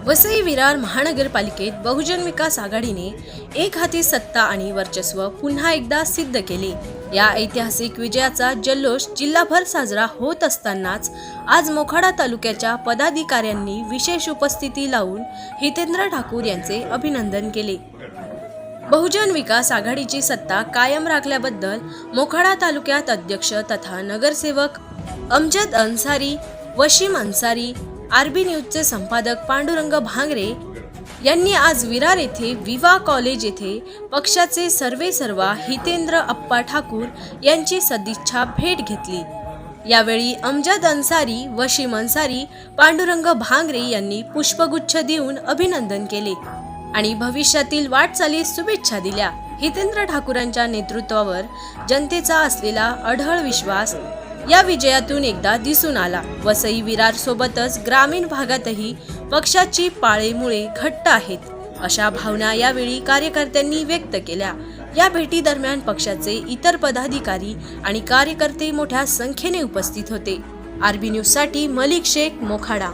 वसई विरार महानगरपालिकेत बहुजन विकास आघाडीने एक हाती सत्ता आणि वर्चस्व पुन्हा एकदा सिद्ध केले। या ऐतिहासिक विजयाचा जल्लोष जिल्हाभर साजरा होत असतानाच आज मोखाडा तालुक्याच्या पदाधिकाऱ्यांनी विशेष उपस्थिती लावून हितेंद्र ठाकूर यांचे अभिनंदन केले। बहुजन विकास आघाडीची सत्ता कायम राखल्याबद्दल मोखाडा तालुक्यात अध्यक्ष तथा नगरसेवक अमजद अन्सारी, वशीम अन्सारी, आरबी न्यूजचे संपादक पांडुरंग भांगरे यांनी आज विरार येथे विवा कॉलेज येथे पक्षाचे सर्वेसर्वा हितेंद्र अप्पा ठाकूर यांची सदिच्छा भेट घेतली। यावेळी अमजद अन्सारी, वशीम अन्सारी, पांडुरंग भांगरे यांनी पुष्पगुच्छ देऊन अभिनंदन केले आणि भविष्यातील वाटचालीस शुभेच्छा दिल्या। हितेंद्र ठाकूरांच्या नेतृत्वावर जनतेचा असलेला अढळ विश्वास या विजयातून एकदा दिसून आला। वसई विरार सोबतच ग्रामीण भागातही पक्षाची पाळेमुळे घट्ट आहेत, अशा भावना यावेळी कार्यकर्त्यांनी व्यक्त केल्या। या भेटी दरम्यान पक्षाचे इतर पदाधिकारी आणि कार्यकर्ते मोठ्या संख्येने उपस्थित होते। आरबी न्यूज साठी मलिक शेख, मोखाडा।